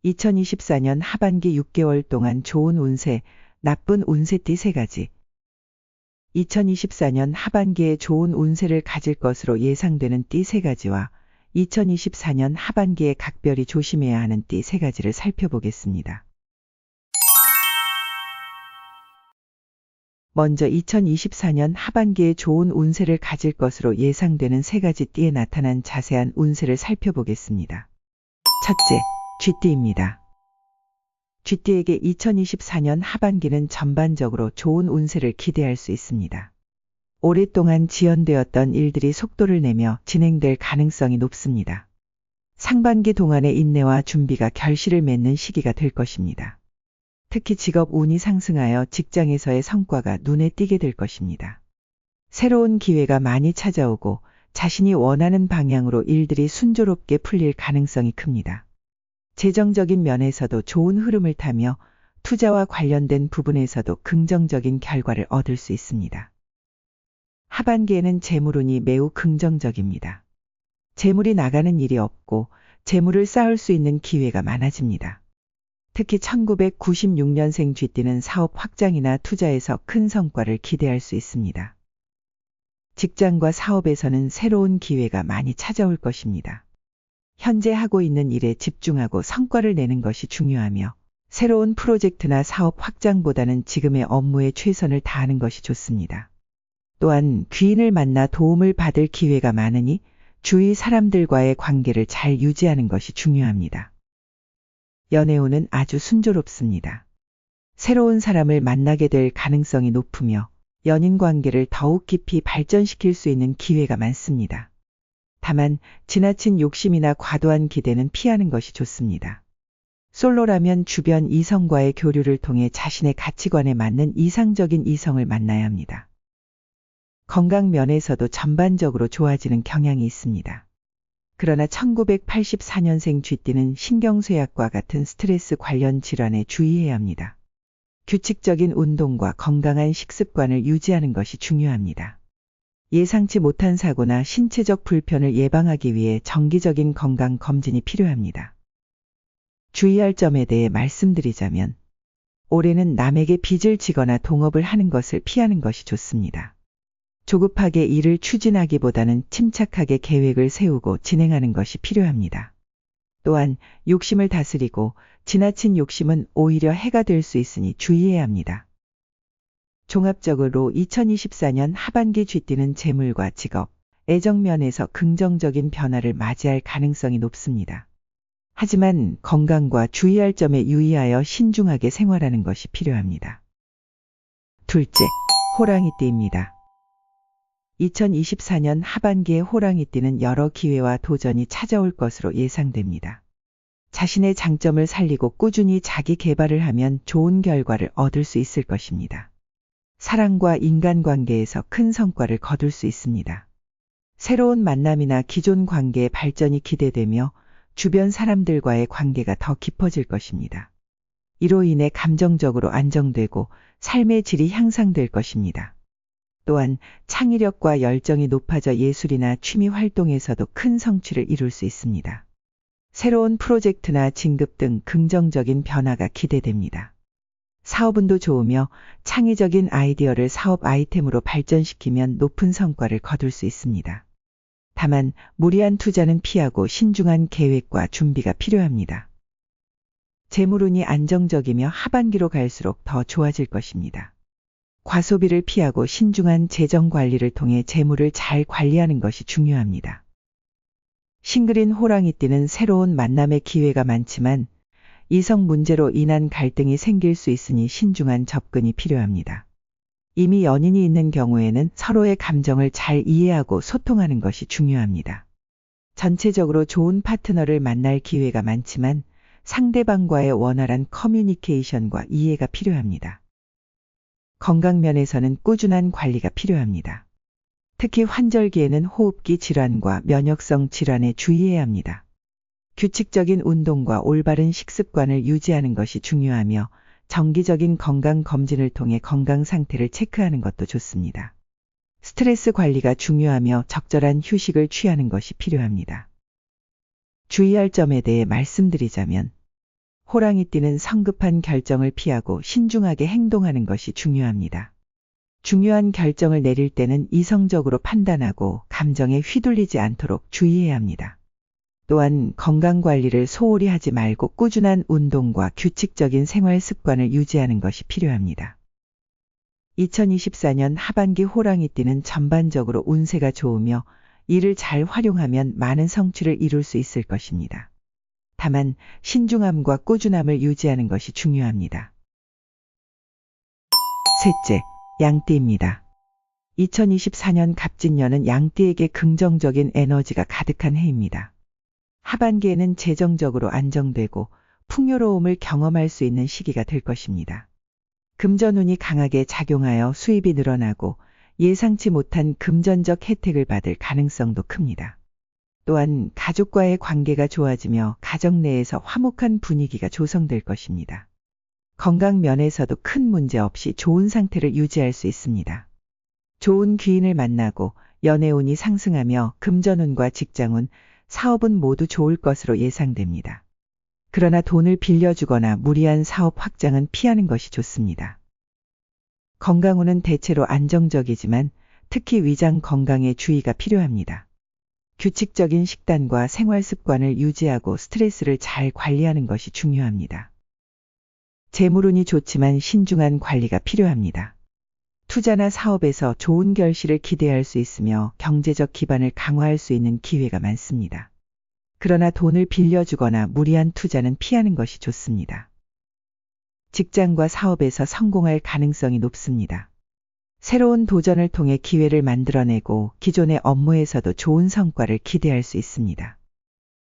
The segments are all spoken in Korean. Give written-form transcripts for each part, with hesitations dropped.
2024년 하반기 6개월 동안 좋은 운세, 나쁜 운세띠 3가지. 2024년 하반기에 좋은 운세를 가질 것으로 예상되는 띠 3가지와 2024년 하반기에 각별히 조심해야 하는 띠 3가지를 살펴보겠습니다. 먼저 2024년 하반기에 좋은 운세를 가질 것으로 예상되는 3가지 띠에 나타난 자세한 운세를 살펴보겠습니다. 첫째, 쥐띠입니다. 쥐띠에게 2024년 하반기는 전반적으로 좋은 운세를 기대할 수 있습니다. 오랫동안 지연되었던 일들이 속도를 내며 진행될 가능성이 높습니다. 상반기 동안의 인내와 준비가 결실을 맺는 시기가 될 것입니다. 특히 직업 운이 상승하여 직장에서의 성과가 눈에 띄게 될 것입니다. 새로운 기회가 많이 찾아오고 자신이 원하는 방향으로 일들이 순조롭게 풀릴 가능성이 큽니다. 재정적인 면에서도 좋은 흐름을 타며 투자와 관련된 부분에서도 긍정적인 결과를 얻을 수 있습니다. 하반기에는 재물운이 매우 긍정적입니다. 재물이 나가는 일이 없고 재물을 쌓을 수 있는 기회가 많아집니다. 특히 1996년생 쥐띠는 사업 확장이나 투자에서 큰 성과를 기대할 수 있습니다. 직장과 사업에서는 새로운 기회가 많이 찾아올 것입니다. 현재 하고 있는 일에 집중하고 성과를 내는 것이 중요하며 새로운 프로젝트나 사업 확장보다는 지금의 업무에 최선을 다하는 것이 좋습니다. 또한 귀인을 만나 도움을 받을 기회가 많으니 주위 사람들과의 관계를 잘 유지하는 것이 중요합니다. 연애운은 아주 순조롭습니다. 새로운 사람을 만나게 될 가능성이 높으며 연인 관계를 더욱 깊이 발전시킬 수 있는 기회가 많습니다. 다만 지나친 욕심이나 과도한 기대는 피하는 것이 좋습니다. 솔로라면 주변 이성과의 교류를 통해 자신의 가치관에 맞는 이상적인 이성을 만나야 합니다. 건강 면에서도 전반적으로 좋아지는 경향이 있습니다. 그러나 1984년생 쥐띠는 신경쇠약과 같은 스트레스 관련 질환에 주의해야 합니다. 규칙적인 운동과 건강한 식습관을 유지하는 것이 중요합니다. 예상치 못한 사고나 신체적 불편을 예방하기 위해 정기적인 건강 검진이 필요합니다. 주의할 점에 대해 말씀드리자면 올해는 남에게 빚을 지거나 동업을 하는 것을 피하는 것이 좋습니다. 조급하게 일을 추진하기보다는 침착하게 계획을 세우고 진행하는 것이 필요합니다. 또한 욕심을 다스리고 지나친 욕심은 오히려 해가 될 수 있으니 주의해야 합니다. 종합적으로 2024년 하반기 쥐띠는 재물과 직업, 애정면에서 긍정적인 변화를 맞이할 가능성이 높습니다. 하지만 건강과 주의할 점에 유의하여 신중하게 생활하는 것이 필요합니다. 둘째, 호랑이띠입니다. 2024년 하반기에 호랑이띠는 여러 기회와 도전이 찾아올 것으로 예상됩니다. 자신의 장점을 살리고 꾸준히 자기 개발을 하면 좋은 결과를 얻을 수 있을 것입니다. 사랑과 인간관계에서 큰 성과를 거둘 수 있습니다. 새로운 만남이나 기존 관계의 발전이 기대되며 주변 사람들과의 관계가 더 깊어질 것입니다. 이로 인해 감정적으로 안정되고 삶의 질이 향상될 것입니다. 또한 창의력과 열정이 높아져 예술이나 취미 활동에서도 큰 성취를 이룰 수 있습니다. 새로운 프로젝트나 진급 등 긍정적인 변화가 기대됩니다. 사업운도 좋으며 창의적인 아이디어를 사업 아이템으로 발전시키면 높은 성과를 거둘 수 있습니다. 다만 무리한 투자는 피하고 신중한 계획과 준비가 필요합니다. 재물운이 안정적이며 하반기로 갈수록 더 좋아질 것입니다. 과소비를 피하고 신중한 재정 관리를 통해 재물을 잘 관리하는 것이 중요합니다. 싱글인 호랑이띠는 새로운 만남의 기회가 많지만 이성 문제로 인한 갈등이 생길 수 있으니 신중한 접근이 필요합니다. 이미 연인이 있는 경우에는 서로의 감정을 잘 이해하고 소통하는 것이 중요합니다. 전체적으로 좋은 파트너를 만날 기회가 많지만 상대방과의 원활한 커뮤니케이션과 이해가 필요합니다. 건강면에서는 꾸준한 관리가 필요합니다. 특히 환절기에는 호흡기 질환과 면역성 질환에 주의해야 합니다. 규칙적인 운동과 올바른 식습관을 유지하는 것이 중요하며 정기적인 건강 검진을 통해 건강 상태를 체크하는 것도 좋습니다. 스트레스 관리가 중요하며 적절한 휴식을 취하는 것이 필요합니다. 주의할 점에 대해 말씀드리자면 호랑이띠는 성급한 결정을 피하고 신중하게 행동하는 것이 중요합니다. 중요한 결정을 내릴 때는 이성적으로 판단하고 감정에 휘둘리지 않도록 주의해야 합니다. 또한 건강관리를 소홀히 하지 말고 꾸준한 운동과 규칙적인 생활 습관을 유지하는 것이 필요합니다. 2024년 하반기 호랑이띠는 전반적으로 운세가 좋으며 이를 잘 활용하면 많은 성취를 이룰 수 있을 것입니다. 다만 신중함과 꾸준함을 유지하는 것이 중요합니다. 셋째, 양띠입니다. 2024년 갑진년은 양띠에게 긍정적인 에너지가 가득한 해입니다. 하반기에는 재정적으로 안정되고 풍요로움을 경험할 수 있는 시기가 될 것입니다. 금전운이 강하게 작용하여 수입이 늘어나고 예상치 못한 금전적 혜택을 받을 가능성도 큽니다. 또한 가족과의 관계가 좋아지며 가정 내에서 화목한 분위기가 조성될 것입니다. 건강 면에서도 큰 문제 없이 좋은 상태를 유지할 수 있습니다. 좋은 귀인을 만나고 연애운이 상승하며 금전운과 직장운, 사업은 모두 좋을 것으로 예상됩니다. 그러나 돈을 빌려주거나 무리한 사업 확장은 피하는 것이 좋습니다. 건강운은 대체로 안정적이지만 특히 위장 건강에 주의가 필요합니다. 규칙적인 식단과 생활 습관을 유지하고 스트레스를 잘 관리하는 것이 중요합니다. 재물운이 좋지만 신중한 관리가 필요합니다. 투자나 사업에서 좋은 결실을 기대할 수 있으며 경제적 기반을 강화할 수 있는 기회가 많습니다. 그러나 돈을 빌려주거나 무리한 투자는 피하는 것이 좋습니다. 직장과 사업에서 성공할 가능성이 높습니다. 새로운 도전을 통해 기회를 만들어내고 기존의 업무에서도 좋은 성과를 기대할 수 있습니다.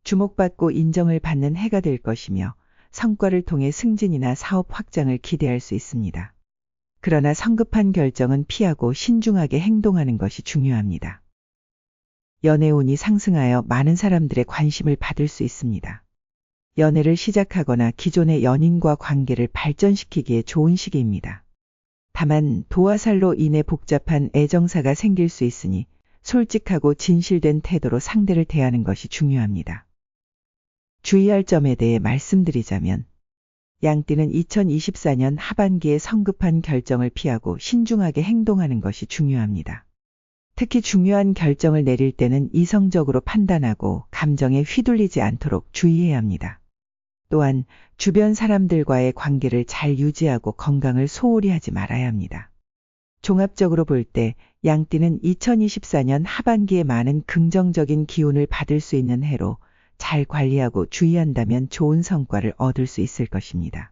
주목받고 인정을 받는 해가 될 것이며 성과를 통해 승진이나 사업 확장을 기대할 수 있습니다. 그러나 성급한 결정은 피하고 신중하게 행동하는 것이 중요합니다. 연애운이 상승하여 많은 사람들의 관심을 받을 수 있습니다. 연애를 시작하거나 기존의 연인과 관계를 발전시키기에 좋은 시기입니다. 다만 도화살로 인해 복잡한 애정사가 생길 수 있으니 솔직하고 진실된 태도로 상대를 대하는 것이 중요합니다. 주의할 점에 대해 말씀드리자면 양띠는 2024년 하반기에 성급한 결정을 피하고 신중하게 행동하는 것이 중요합니다. 특히 중요한 결정을 내릴 때는 이성적으로 판단하고 감정에 휘둘리지 않도록 주의해야 합니다. 또한 주변 사람들과의 관계를 잘 유지하고 건강을 소홀히 하지 말아야 합니다. 종합적으로 볼 때 양띠는 2024년 하반기에 많은 긍정적인 기운을 받을 수 있는 해로 잘 관리하고 주의한다면 좋은 성과를 얻을 수 있을 것입니다.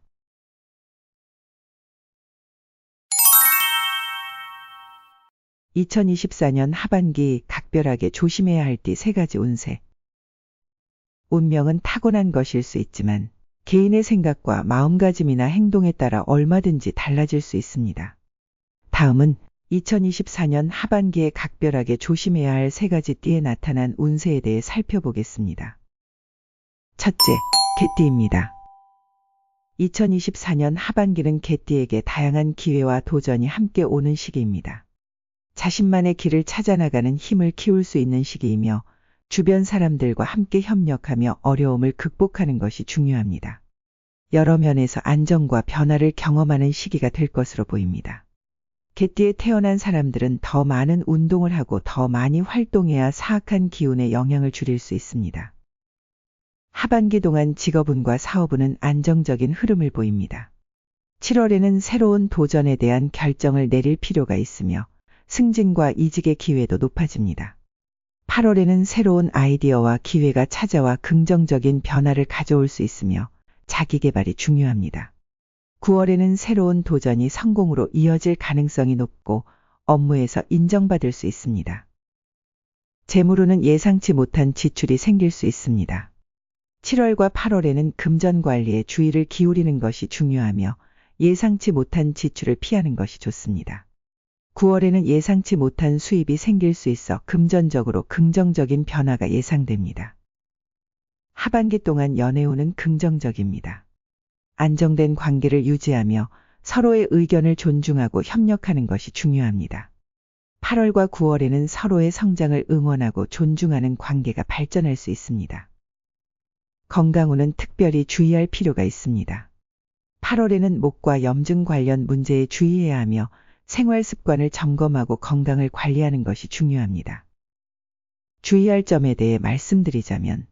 (2024년) 하반기 각별하게 조심해야 할 띠 3가지 운세. 운명은 타고난 것일 수 있지만 개인의 생각과 마음가짐이나 행동에 따라 얼마든지 달라질 수 있습니다. 다음은 2024년 하반기에 각별하게 조심해야 할 3가지 띠에 나타난 운세에 대해 살펴보겠습니다. 첫째, 개띠입니다. 2024년 하반기는 개띠에게 다양한 기회와 도전이 함께 오는 시기입니다. 자신만의 길을 찾아나가는 힘을 키울 수 있는 시기이며 주변 사람들과 함께 협력하며 어려움을 극복하는 것이 중요합니다. 여러 면에서 안정과 변화를 경험하는 시기가 될 것으로 보입니다. 개띠에 태어난 사람들은 더 많은 운동을 하고 더 많이 활동해야 사악한 기운에 영향을 줄일 수 있습니다. 하반기 동안 직업운과 사업운은 안정적인 흐름을 보입니다. 7월에는 새로운 도전에 대한 결정을 내릴 필요가 있으며 승진과 이직의 기회도 높아집니다. 8월에는 새로운 아이디어와 기회가 찾아와 긍정적인 변화를 가져올 수 있으며 자기 개발이 중요합니다. 9월에는 새로운 도전이 성공으로 이어질 가능성이 높고 업무에서 인정받을 수 있습니다. 재물운은 예상치 못한 지출이 생길 수 있습니다. 7월과 8월에는 금전 관리에 주의를 기울이는 것이 중요하며 예상치 못한 지출을 피하는 것이 좋습니다. 9월에는 예상치 못한 수입이 생길 수 있어 금전적으로 긍정적인 변화가 예상됩니다. 하반기 동안 연애운은 긍정적입니다. 안정된 관계를 유지하며 서로의 의견을 존중하고 협력하는 것이 중요합니다. 8월과 9월에는 서로의 성장을 응원하고 존중하는 관계가 발전할 수 있습니다. 건강운은 특별히 주의할 필요가 있습니다. 8월에는 목과 염증 관련 문제에 주의해야 하며 생활 습관을 점검하고 건강을 관리하는 것이 중요합니다. 주의할 점에 대해 말씀드리자면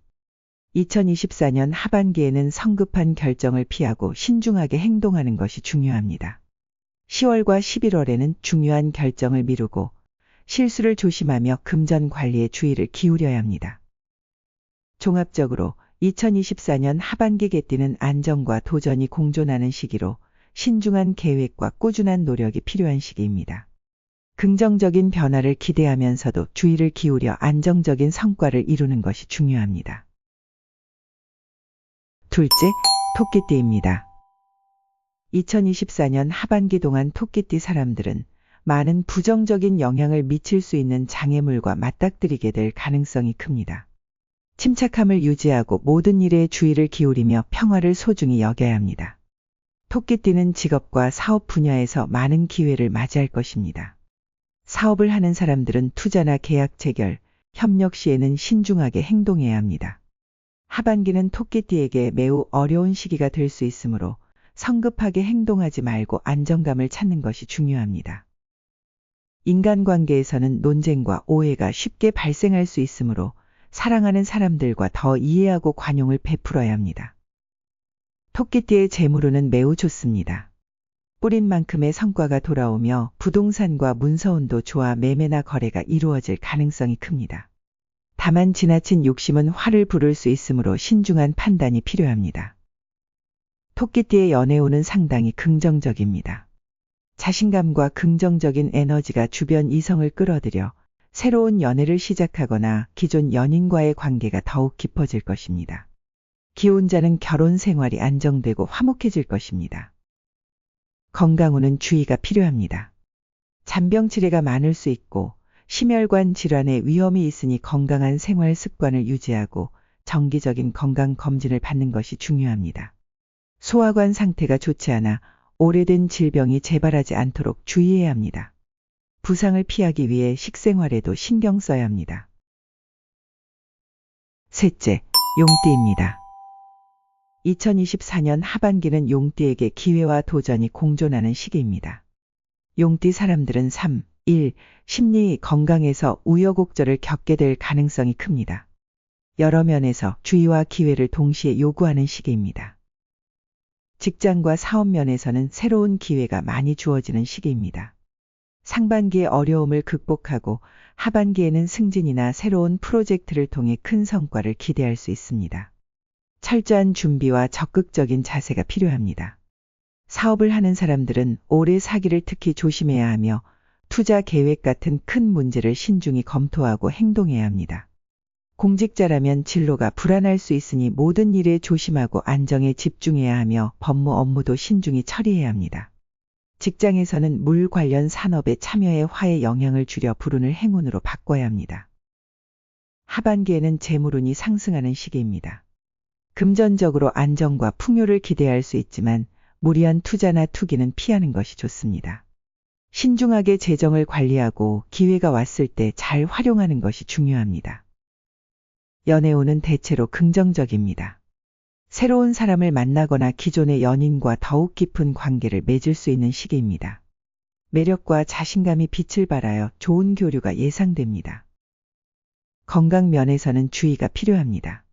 2024년 하반기에는 성급한 결정을 피하고 신중하게 행동하는 것이 중요합니다. 10월과 11월에는 중요한 결정을 미루고 실수를 조심하며 금전 관리에 주의를 기울여야 합니다. 종합적으로 2024년 하반기 개띠는 안정과 도전이 공존하는 시기로 신중한 계획과 꾸준한 노력이 필요한 시기입니다. 긍정적인 변화를 기대하면서도 주의를 기울여 안정적인 성과를 이루는 것이 중요합니다. 둘째, 토끼띠입니다. 2024년 하반기 동안 토끼띠 사람들은 많은 부정적인 영향을 미칠 수 있는 장애물과 맞닥뜨리게 될 가능성이 큽니다. 침착함을 유지하고 모든 일에 주의를 기울이며 평화를 소중히 여겨야 합니다. 토끼띠는 직업과 사업 분야에서 많은 기회를 맞이할 것입니다. 사업을 하는 사람들은 투자나 계약 체결, 협력 시에는 신중하게 행동해야 합니다. 하반기는 토끼띠에게 매우 어려운 시기가 될 수 있으므로 성급하게 행동하지 말고 안정감을 찾는 것이 중요합니다. 인간관계에서는 논쟁과 오해가 쉽게 발생할 수 있으므로 사랑하는 사람들과 더 이해하고 관용을 베풀어야 합니다. 토끼띠의 재물운은 매우 좋습니다. 뿌린 만큼의 성과가 돌아오며 부동산과 문서운도 좋아 매매나 거래가 이루어질 가능성이 큽니다. 다만 지나친 욕심은 화를 부를 수 있으므로 신중한 판단이 필요합니다. 토끼띠의 연애운은 상당히 긍정적입니다. 자신감과 긍정적인 에너지가 주변 이성을 끌어들여 새로운 연애를 시작하거나 기존 연인과의 관계가 더욱 깊어질 것입니다. 기혼자는 결혼 생활이 안정되고 화목해질 것입니다. 건강운은 주의가 필요합니다. 잔병치레가 많을 수 있고 심혈관 질환의 위험이 있으니 건강한 생활 습관을 유지하고 정기적인 건강 검진을 받는 것이 중요합니다. 소화관 상태가 좋지 않아 오래된 질병이 재발하지 않도록 주의해야 합니다. 부상을 피하기 위해 식생활에도 신경 써야 합니다. 셋째, 용띠입니다. 2024년 하반기는 용띠에게 기회와 도전이 공존하는 시기입니다. 용띠 사람들은 3, 1, 심리 건강에서 우여곡절을 겪게 될 가능성이 큽니다. 여러 면에서 주의와 기회를 동시에 요구하는 시기입니다. 직장과 사업 면에서는 새로운 기회가 많이 주어지는 시기입니다. 상반기의 어려움을 극복하고 하반기에는 승진이나 새로운 프로젝트를 통해 큰 성과를 기대할 수 있습니다. 철저한 준비와 적극적인 자세가 필요합니다. 사업을 하는 사람들은 올해 사기를 특히 조심해야 하며 투자 계획 같은 큰 문제를 신중히 검토하고 행동해야 합니다. 공직자라면 진로가 불안할 수 있으니 모든 일에 조심하고 안정에 집중해야 하며 법무 업무도 신중히 처리해야 합니다. 직장에서는 물 관련 산업에 참여해 화의 영향을 줄여 불운을 행운으로 바꿔야 합니다. 하반기에는 재물운이 상승하는 시기입니다. 금전적으로 안정과 풍요를 기대할 수 있지만 무리한 투자나 투기는 피하는 것이 좋습니다. 신중하게 재정을 관리하고 기회가 왔을 때 잘 활용하는 것이 중요합니다. 연애운은 대체로 긍정적입니다. 새로운 사람을 만나거나 기존의 연인과 더욱 깊은 관계를 맺을 수 있는 시기입니다. 매력과 자신감이 빛을 발하여 좋은 교류가 예상됩니다. 건강 면에서는 주의가 필요합니다.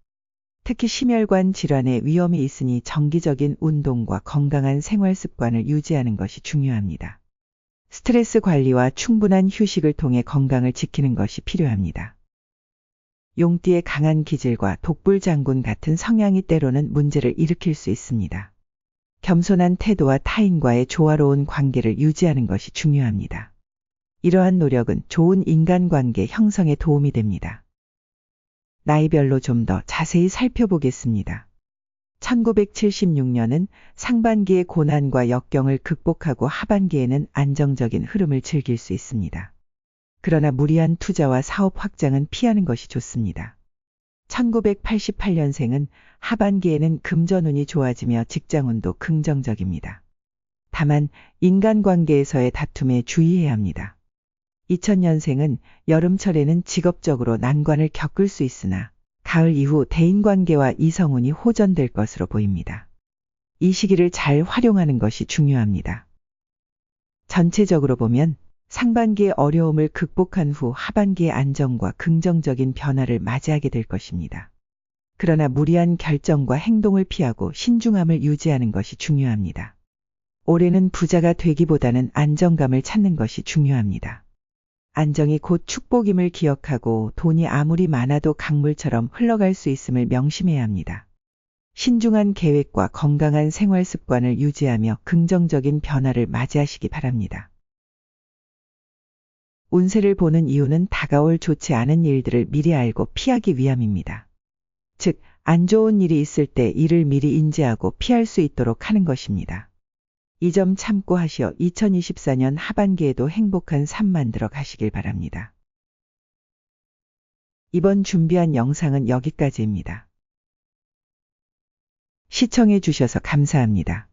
특히 심혈관 질환의 위험이 있으니 정기적인 운동과 건강한 생활 습관을 유지하는 것이 중요합니다. 스트레스 관리와 충분한 휴식을 통해 건강을 지키는 것이 필요합니다. 용띠의 강한 기질과 독불장군 같은 성향이 때로는 문제를 일으킬 수 있습니다. 겸손한 태도와 타인과의 조화로운 관계를 유지하는 것이 중요합니다. 이러한 노력은 좋은 인간관계 형성에 도움이 됩니다. 나이별로 좀 더 자세히 살펴보겠습니다. 1976년은 상반기의 고난과 역경을 극복하고 하반기에는 안정적인 흐름을 즐길 수 있습니다. 그러나 무리한 투자와 사업 확장은 피하는 것이 좋습니다. 1988년생은 하반기에는 금전운이 좋아지며 직장운도 긍정적입니다. 다만 인간관계에서의 다툼에 주의해야 합니다. 2000년생은 여름철에는 직업적으로 난관을 겪을 수 있으나 가을 이후 대인관계와 이성운이 호전될 것으로 보입니다. 이 시기를 잘 활용하는 것이 중요합니다. 전체적으로 보면 상반기의 어려움을 극복한 후 하반기의 안정과 긍정적인 변화를 맞이하게 될 것입니다. 그러나 무리한 결정과 행동을 피하고 신중함을 유지하는 것이 중요합니다. 올해는 부자가 되기보다는 안정감을 찾는 것이 중요합니다. 안정이 곧 축복임을 기억하고 돈이 아무리 많아도 강물처럼 흘러갈 수 있음을 명심해야 합니다. 신중한 계획과 건강한 생활 습관을 유지하며 긍정적인 변화를 맞이하시기 바랍니다. 운세를 보는 이유는 다가올 좋지 않은 일들을 미리 알고 피하기 위함입니다. 즉, 안 좋은 일이 있을 때 이를 미리 인지하고 피할 수 있도록 하는 것입니다. 이 점 참고하시어 2024년 하반기에도 행복한 삶 만들어 가시길 바랍니다. 이번 준비한 영상은 여기까지입니다. 시청해 주셔서 감사합니다.